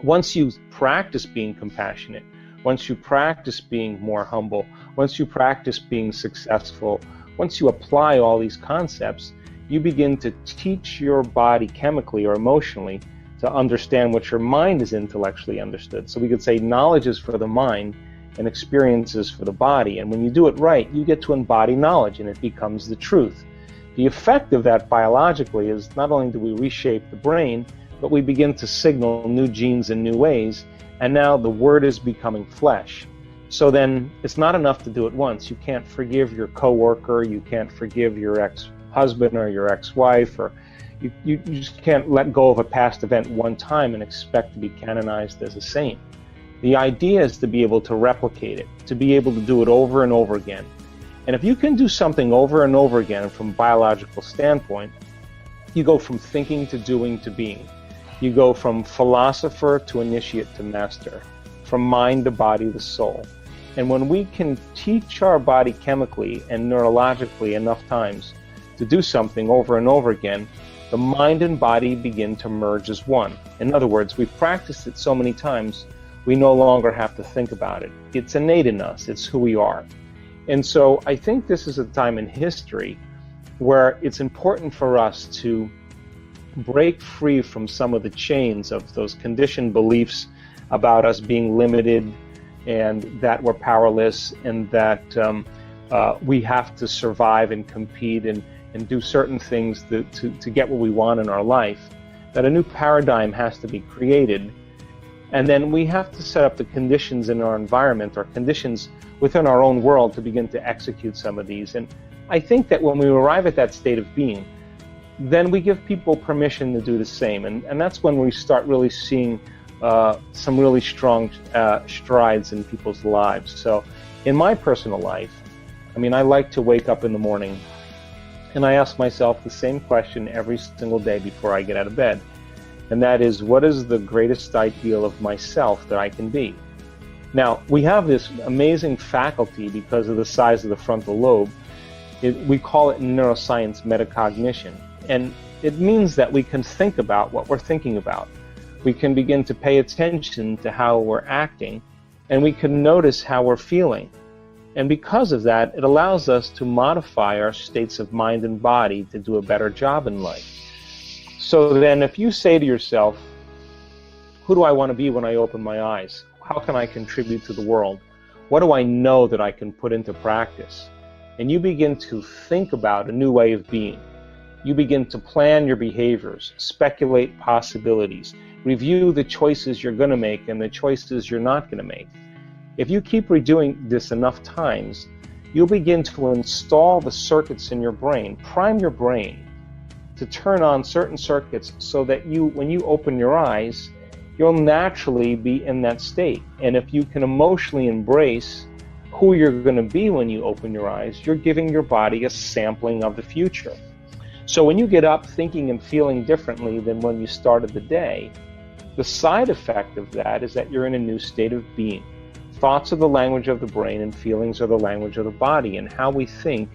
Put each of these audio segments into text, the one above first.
Once you practice being compassionate, once you practice being more humble, once you practice being successful, once you apply all these concepts, you begin to teach your body chemically or emotionally to understand what your mind is intellectually understood. So we could say knowledge is for the mind and experiences for the body. And when you do it right, you get to embody knowledge and it becomes the truth. The effect of that biologically is not only do we reshape the brain, but we begin to signal new genes in new ways, and now the word is becoming flesh. So then it's not enough to do it once. You can't forgive your coworker, you can't forgive your ex-husband or your ex-wife, or you just can't let go of a past event one time and expect to be canonized as a saint. The idea is to be able to replicate it, to be able to do it over and over again. And if you can do something over and over again from a biological standpoint, you go from thinking to doing to being. You go from philosopher to initiate to master, from mind to body to soul. And when we can teach our body chemically and neurologically enough times to do something over and over again, the mind and body begin to merge as one. In other words, we've practiced it so many times, we no longer have to think about it. It's innate in us. It's who we are. And so I think this is a time in history where it's important for us to break free from some of the chains of those conditioned beliefs about us being limited and that we're powerless and that we have to survive and compete and do certain things to get what we want in our life, that a new paradigm has to be created. And then we have to set up the conditions in our environment or conditions within our own world to begin to execute some of these. And I think that when we arrive at that state of being, then we give people permission to do the same. And that's when we start really seeing some really strong strides in people's lives. So in my personal life, I mean, I like to wake up in the morning and I ask myself the same question every single day before I get out of bed. And that is, what is the greatest ideal of myself that I can be? Now, we have this amazing faculty because of the size of the frontal lobe. We call it in neuroscience metacognition. And it means that we can think about what we're thinking about. We can begin to pay attention to how we're acting, and we can notice how we're feeling. And because of that, it allows us to modify our states of mind and body to do a better job in life. So then if you say to yourself, who do I want to be when I open my eyes? How can I contribute to the world? What do I know that I can put into practice? And you begin to think about a new way of being. You begin to plan your behaviors, speculate possibilities, review the choices you're going to make and the choices you're not going to make. If you keep redoing this enough times, you'll begin to install the circuits in your brain, prime your brain to turn on certain circuits so that when you open your eyes, you'll naturally be in that state. And if you can emotionally embrace who you're going to be when you open your eyes, you're giving your body a sampling of the future. So when you get up thinking and feeling differently than when you started the day, the side effect of that is that you're in a new state of being. Thoughts are the language of the brain and feelings are the language of the body, and how we think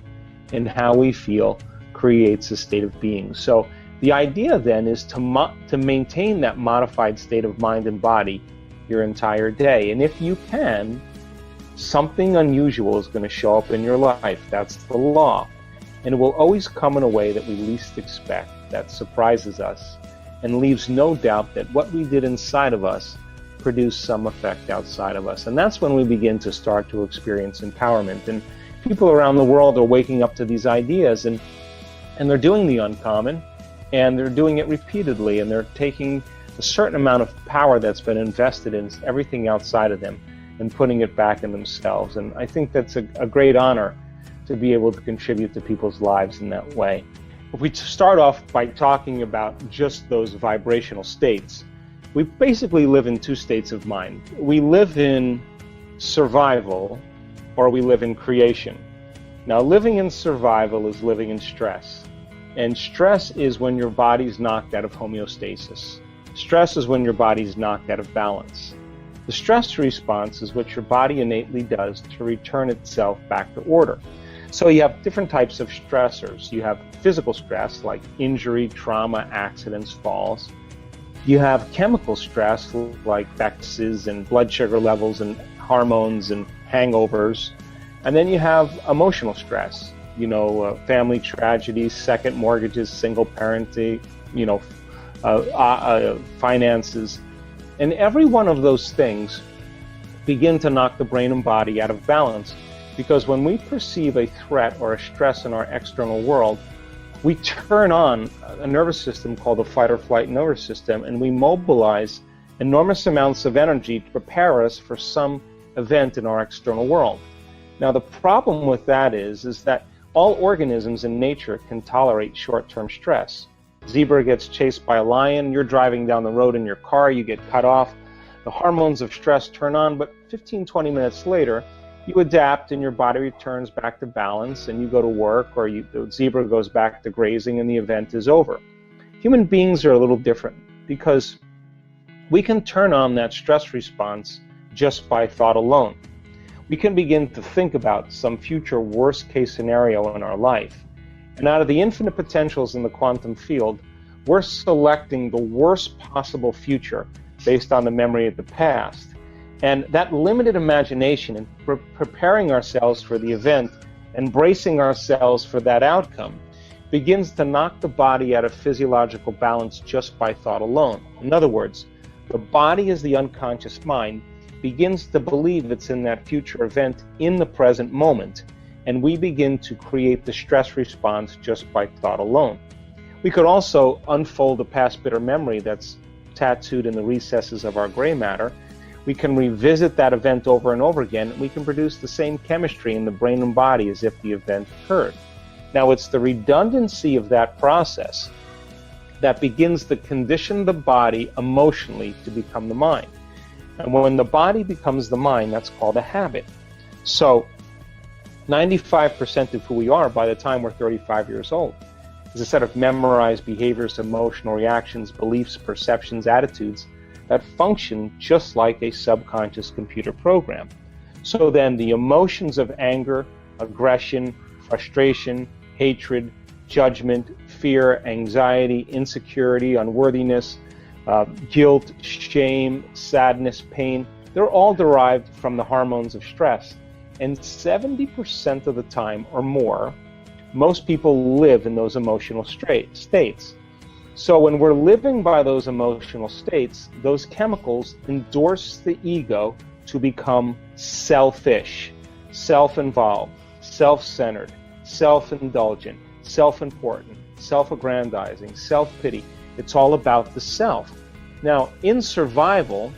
and how we feel creates a state of being. So the idea then is to maintain that modified state of mind and body your entire day. And if you can, something unusual is going to show up in your life. That's the law. And it will always come in a way that we least expect, that surprises us and leaves no doubt that what we did inside of us produced some effect outside of us. And that's when we begin to start to experience empowerment. And people around the world are waking up to these ideas, and they're doing the uncommon, and they're doing it repeatedly, and they're taking a certain amount of power that's been invested in everything outside of them and putting it back in themselves. And I think that's a great honor to be able to contribute to people's lives in that way. If we start off by talking about just those vibrational states, we basically live in two states of mind. We live in survival, or we live in creation. Now, living in survival is living in stress. And stress is when your body's knocked out of homeostasis. Stress is when your body's knocked out of balance. The stress response is what your body innately does to return itself back to order. So you have different types of stressors. You have physical stress like injury, trauma, accidents, falls. You have chemical stress like vexes and blood sugar levels and hormones and hangovers. And then you have emotional stress, family tragedies, second mortgages, single parenting, finances. And every one of those things begin to knock the brain and body out of balance, because when we perceive a threat or a stress in our external world, we turn on a nervous system called the fight or flight nervous system, and we mobilize enormous amounts of energy to prepare us for some event in our external world. Now, the problem with that is that all organisms in nature can tolerate short-term stress. Zebra gets chased by a lion, you're driving down the road in your car, you get cut off, the hormones of stress turn on, but 15-20 minutes later, you adapt and your body returns back to balance and you go to work, or the zebra goes back to grazing and the event is over. Human beings are a little different because we can turn on that stress response just by thought alone. We can begin to think about some future worst case scenario in our life. And out of the infinite potentials in the quantum field, we're selecting the worst possible future based on the memory of the past. And that limited imagination and preparing ourselves for the event and bracing ourselves for that outcome begins to knock the body out of physiological balance just by thought alone. In other words, the body, as the unconscious mind, begins to believe it's in that future event in the present moment, and we begin to create the stress response just by thought alone. We could also unfold a past bitter memory that's tattooed in the recesses of our gray matter. We can revisit that event over and over again, and we can produce the same chemistry in the brain and body as if the event occurred. Now, it's the redundancy of that process that begins to condition the body emotionally to become the mind. And when the body becomes the mind, that's called a habit. So 95% of who we are by the time we're 35 years old is a set of memorized behaviors, emotional reactions, beliefs, perceptions, attitudes that function just like a subconscious computer program. So then the emotions of anger, aggression, frustration, hatred, judgment, fear, anxiety, insecurity, unworthiness, guilt, shame, sadness, pain, they're all derived from the hormones of stress. And 70% of the time or more, most people live in those emotional states. So when we're living by those emotional states, those chemicals endorse the ego to become selfish, self-involved, self-centered, self-indulgent, self-important, self-aggrandizing, self-pity. It's all about the self. Now, in survival,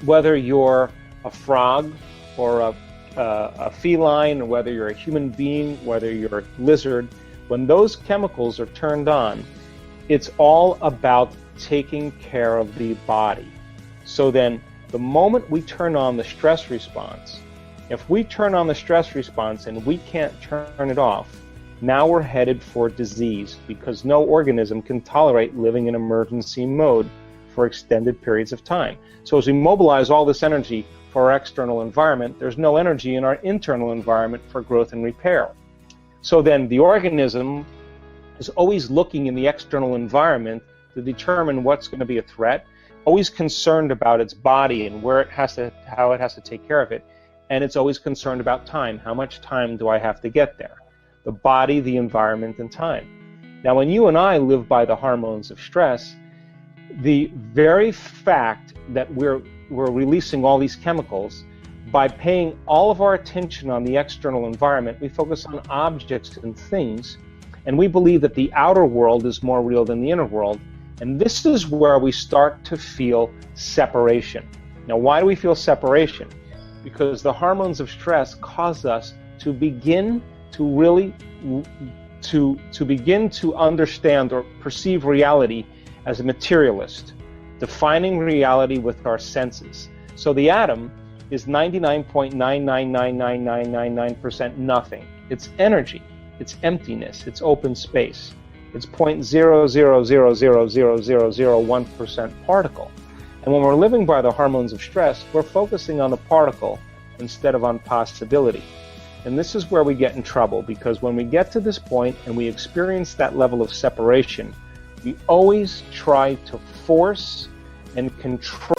whether you're a frog or a feline, or whether you're a human being, whether you're a lizard, when those chemicals are turned on, it's all about taking care of the body. So then, the moment we turn on the stress response, if we turn on the stress response and we can't turn it off, now we're headed for disease, because no organism can tolerate living in emergency mode for extended periods of time. So as we mobilize all this energy for our external environment, there's no energy in our internal environment for growth and repair. So then the organism is always looking in the external environment to determine what's going to be a threat, always concerned about its body and how it has to take care of it, and it's always concerned about time. How much time do I have to get there? The body, the environment, and time. Now, when you and I live by the hormones of stress, the very fact that we're releasing all these chemicals, by paying all of our attention on the external environment, we focus on objects and things, and we believe that the outer world is more real than the inner world, and this is where we start to feel separation. Now, why do we feel separation? Because the hormones of stress cause us to begin to really begin to understand or perceive reality as a materialist, defining reality with our senses. So the atom is 99.9999999% nothing. It's energy, it's emptiness, it's open space. It's 0.0000001% particle. And when we're living by the hormones of stress, we're focusing on the particle instead of on possibility. And this is where we get in trouble, because when we get to this point and we experience that level of separation, We always try to force and control.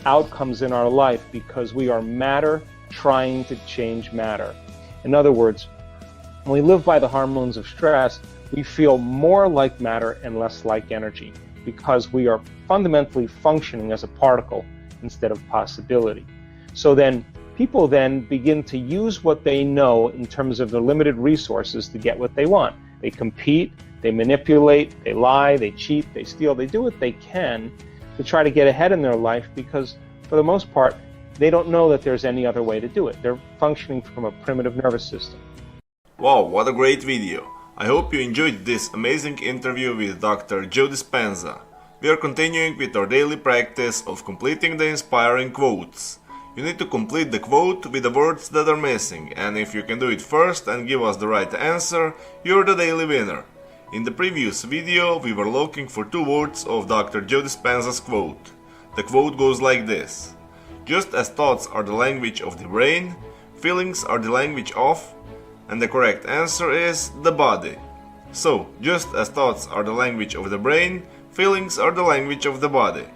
Outcomes in our life because we are matter trying to change matter. In other words, when we live by the hormones of stress, we feel more like matter and less like energy because we are fundamentally functioning as a particle instead of possibility. So then people then begin to use what they know in terms of their limited resources to get what they want. They compete, they manipulate, they lie, they cheat, they steal, they do what they can to try to get ahead in their life because, for the most part, they don't know that there's any other way to do it. They're functioning from a primitive nervous system. Wow, what a great video! I hope you enjoyed this amazing interview with Dr. Joe Dispenza. We are continuing with our daily practice of completing the inspiring quotes. You need to complete the quote with the words that are missing, and if you can do it first and give us the right answer, you're the daily winner. In the previous video, we were looking for two words of Dr. Joe Dispenza's quote. The quote goes like this: just as thoughts are the language of the brain, feelings are the language of, and the correct answer is the body. So, just as thoughts are the language of the brain, feelings are the language of the body.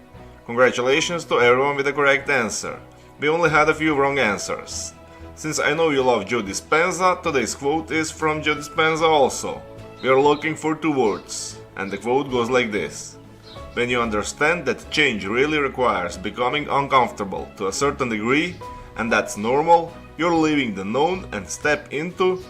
Congratulations to everyone with the correct answer. We only had a few wrong answers. Since I know you love Joe Dispenza, today's quote is from Joe Dispenza also. We are looking for two words, and the quote goes like this: when you understand that change really requires becoming uncomfortable to a certain degree, and that's normal, you're leaving the known and step into?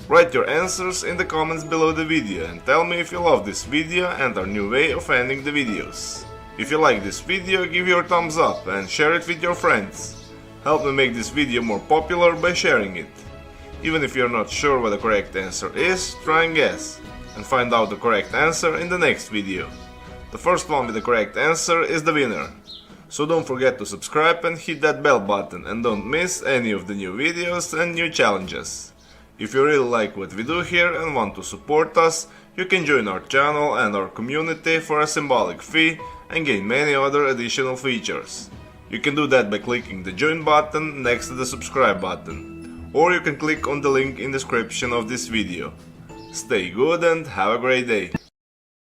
Write your answers in the comments below the video and tell me if you love this video and our new way of ending the videos. If you like this video, give your thumbs up and share it with your friends. Help me make this video more popular by sharing it. Even if you're not sure what the correct answer is, try and guess, and find out the correct answer in the next video. The first one with the correct answer is the winner. So don't forget to subscribe and hit that bell button and don't miss any of the new videos and new challenges. If you really like what we do here and want to support us, you can join our channel and our community for a symbolic fee and gain many other additional features. You can do that by clicking the join button next to the subscribe button, or you can click on the link in the description of this video. Stay good and have a great day!